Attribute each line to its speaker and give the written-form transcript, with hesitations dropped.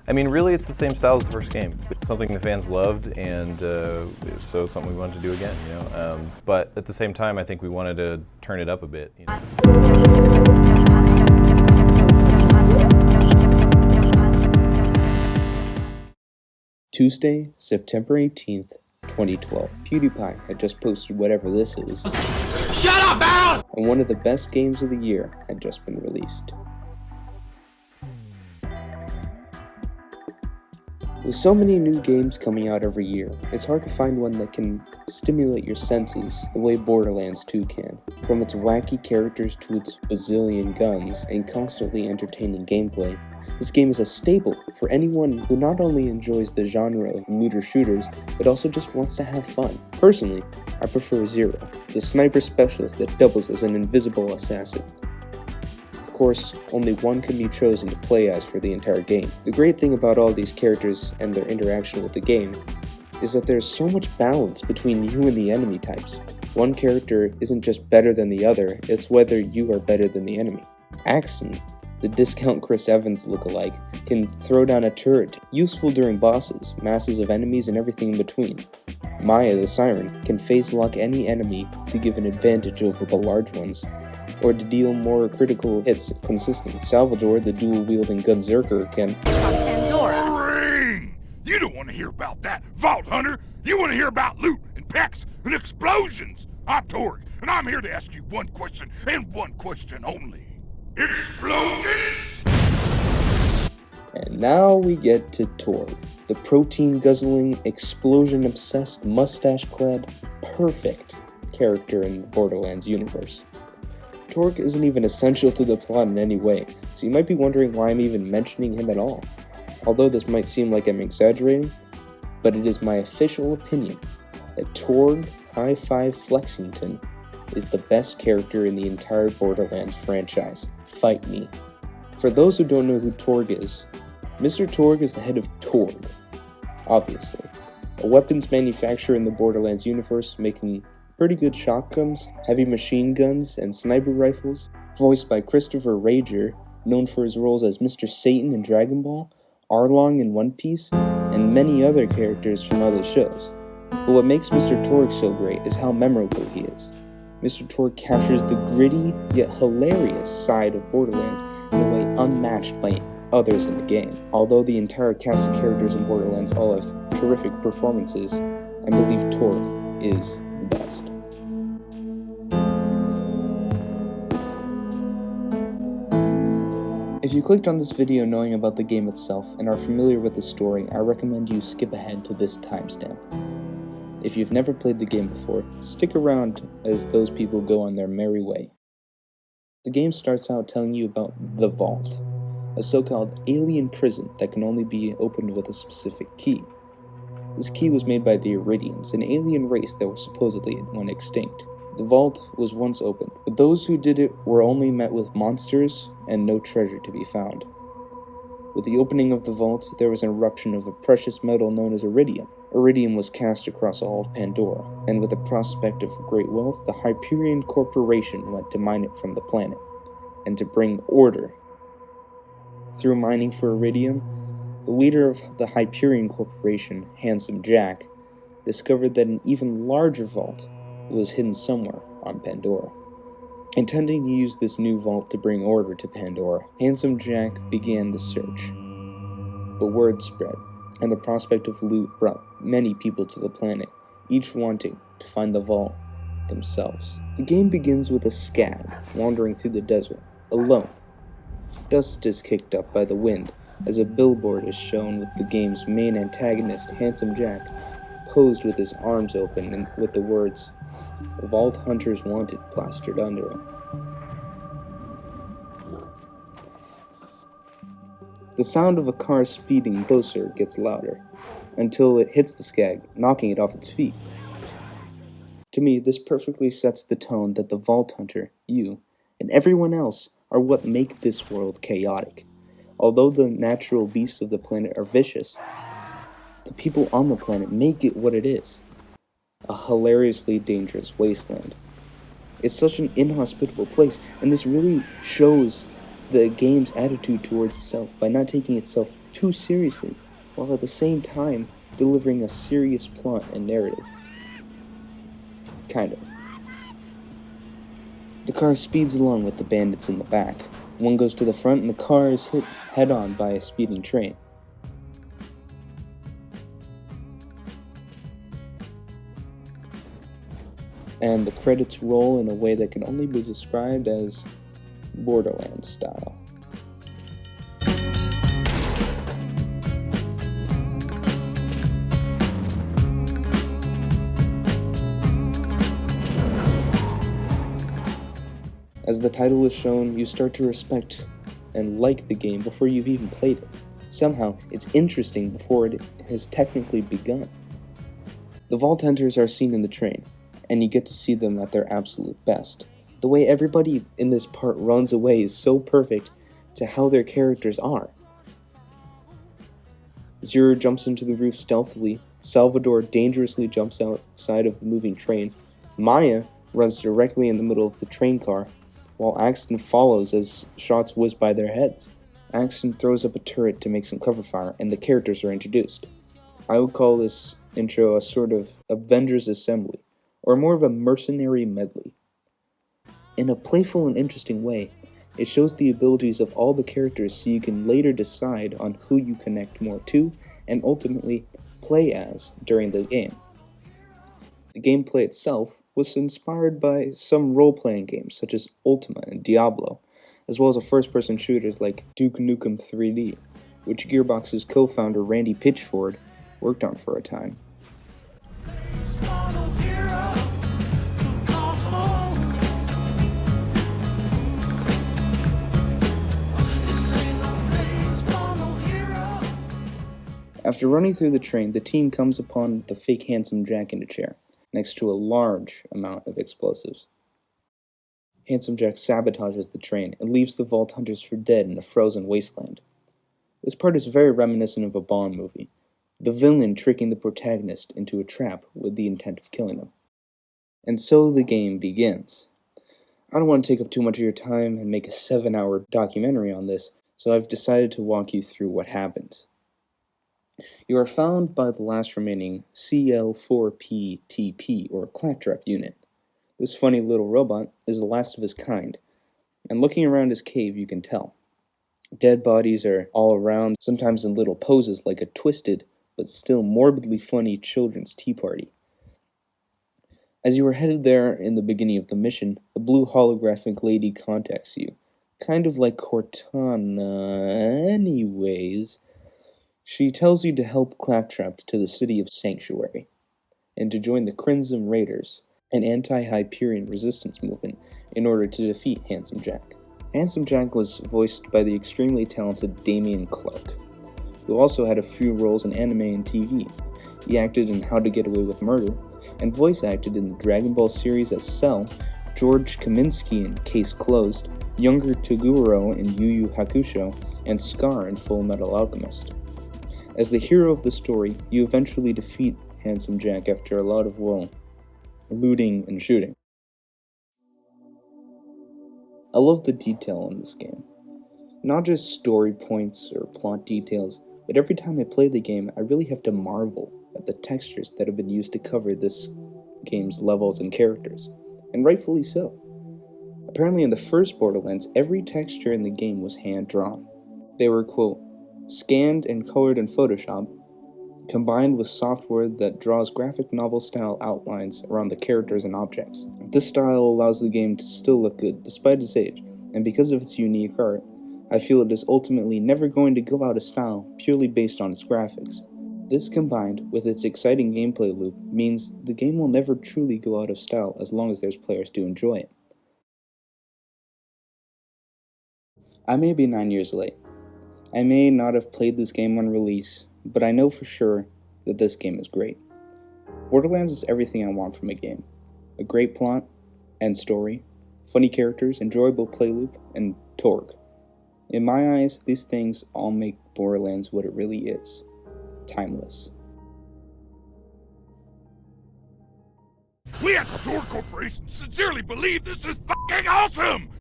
Speaker 1: I mean, really, it's the same style as the first game. It's something the fans loved, and so it's something we wanted to do again, you know. But at the same time, I think we wanted to turn it up a bit, you know.
Speaker 2: Tuesday, September 18th, 2012. PewDiePie had just posted whatever this is.
Speaker 3: Shut up, Al!
Speaker 2: And one of the best games of the year had just been released. With so many new games coming out every year, it's hard to find one that can stimulate your senses the way Borderlands 2 can. From its wacky characters to its bazillion guns and constantly entertaining gameplay, this game is a staple for anyone who not only enjoys the genre of looter shooters, but also just wants to have fun. Personally, I prefer Zero, the sniper specialist that doubles as an invisible assassin. Of course, only one can be chosen to play as for the entire game. The great thing about all these characters and their interaction with the game is that there's so much balance between you and the enemy types. One character isn't just better than the other, it's whether you are better than the enemy. Axton, the discount Chris Evans lookalike, can throw down a turret, useful during bosses, masses of enemies, and everything in between. Maya the Siren can phase lock any enemy to give an advantage over the large ones, or to deal more critical hits consistently. Salvador, the dual-wielding gunzerker, can
Speaker 3: Pandora. You don't want to hear about that, Vault Hunter! You want to hear about loot and packs and explosions! I'm Torgue, and I'm here to ask you one question, and one question only. Explosions?
Speaker 2: And now we get to Torgue, the protein-guzzling, explosion-obsessed, mustache-clad, perfect character in the Borderlands universe. Torgue isn't even essential to the plot in any way, so you might be wondering why I'm even mentioning him at all. Although this might seem like I'm exaggerating, but it is my official opinion that Torgue High Five Flexington is the best character in the entire Borderlands franchise. Fight me. For those who don't know who Torgue is, Mr. Torgue is the head of Torgue, obviously, a weapons manufacturer in the Borderlands universe making pretty good shotguns, heavy machine guns, and sniper rifles, voiced by Christopher Rager, known for his roles as Mr. Satan in Dragon Ball, Arlong in One Piece, and many other characters from other shows. But what makes Mr. Torgue so great is how memorable he is. Mr. Torgue captures the gritty, yet hilarious side of Borderlands in a way unmatched by others in the game. Although the entire cast of characters in Borderlands all have terrific performances, I believe Torgue is the best. If you clicked on this video knowing about the game itself and are familiar with the story, I recommend you skip ahead to this timestamp. If you've never played the game before, stick around as those people go on their merry way. The game starts out telling you about the Vault, a so-called alien prison that can only be opened with a specific key. This key was made by the Eridians, an alien race that was supposedly went extinct. The vault was once opened, but those who did it were only met with monsters and no treasure to be found. With the opening of the vault, there was an eruption of a precious metal known as eridium. Eridium was cast across all of Pandora, and with the prospect of great wealth, the Hyperion Corporation went to mine it from the planet, and to bring order. Through mining for eridium, the leader of the Hyperion Corporation, Handsome Jack, discovered that an even larger vault was hidden somewhere on Pandora. Intending to use this new vault to bring order to Pandora, Handsome Jack began the search. But word spread, and the prospect of loot brought many people to the planet, each wanting to find the vault themselves. The game begins with a scag wandering through the desert, alone. Dust is kicked up by the wind as a billboard is shown with the game's main antagonist, Handsome Jack, posed with his arms open and with the words, "Vault Hunters Wanted" plastered under it. The sound of a car speeding closer gets louder, until it hits the scag, knocking it off its feet. To me, this perfectly sets the tone that the Vault Hunter, you, and everyone else are what make this world chaotic. Although the natural beasts of the planet are vicious, the people on the planet make it what it is. A hilariously dangerous wasteland. It's such an inhospitable place, and this really shows the game's attitude towards itself by not taking itself too seriously, while at the same time delivering a serious plot and narrative. Kind of. The car speeds along with the bandits in the back. One goes to the front and the car is hit head-on by a speeding train. And the credits roll in a way that can only be described as Borderlands style. As the title is shown, you start to respect and like the game before you've even played it. Somehow, it's interesting before it has technically begun. The Vault Hunters are seen in the train, and you get to see them at their absolute best. The way everybody in this part runs away is so perfect to how their characters are. Zero jumps into the roof stealthily, Salvador dangerously jumps outside of the moving train, Maya runs directly in the middle of the train car, while Axton follows as shots whiz by their heads. Axton throws up a turret to make some cover fire, and the characters are introduced. I would call this intro a sort of Avengers assembly, or more of a mercenary medley. In a playful and interesting way, it shows the abilities of all the characters so you can later decide on who you connect more to, and ultimately play as during the game. The gameplay itself was inspired by some role-playing games such as Ultima and Diablo, as well as first-person shooters like Duke Nukem 3D, which Gearbox's co-founder Randy Pitchford worked on for a time. After running through the train, the team comes upon the fake Handsome Jack in a chair, next to a large amount of explosives. Handsome Jack sabotages the train and leaves the Vault Hunters for dead in a frozen wasteland. This part is very reminiscent of a Bond movie, the villain tricking the protagonist into a trap with the intent of killing them. And so the game begins. I don't want to take up too much of your time and make a 7-hour documentary on this, so I've decided to walk you through what happens. You are found by the last remaining CL4P-TP, or claptrap unit. This funny little robot is the last of his kind, and looking around his cave you can tell. Dead bodies are all around, sometimes in little poses like a twisted, but still morbidly funny children's tea party. As you are headed there in the beginning of the mission, a blue holographic lady contacts you. Kind of like Cortana, anyways. She tells you to help Claptrap to the city of Sanctuary, and to join the Crimson Raiders, an anti-Hyperion resistance movement, in order to defeat Handsome Jack. Handsome Jack was voiced by the extremely talented Damian Clark, who also had a few roles in anime and TV. He acted in How to Get Away with Murder, and voice acted in the Dragon Ball series as Cell, George Kaminsky in Case Closed, younger Toguro in Yu Yu Hakusho, and Scar in Full Metal Alchemist. As the hero of the story, you eventually defeat Handsome Jack after a lot of, looting and shooting. I love the detail in this game. Not just story points or plot details, but every time I play the game, I really have to marvel at the textures that have been used to cover this game's levels and characters, and rightfully so. Apparently in the first Borderlands, every texture in the game was hand-drawn. They were, quote, scanned and colored in Photoshop, combined with software that draws graphic novel-style outlines around the characters and objects. This style allows the game to still look good despite its age, and because of its unique art, I feel it is ultimately never going to go out of style purely based on its graphics. This combined with its exciting gameplay loop means the game will never truly go out of style as long as there's players to enjoy it. I may be 9 years late. I may not have played this game on release, but I know for sure that this game is great. Borderlands is everything I want from a game. A great plot and story, funny characters, enjoyable play loop, and Torgue. In my eyes, these things all make Borderlands what it really is. Timeless.
Speaker 3: We at the Torgue Corporation sincerely believe this is fucking awesome!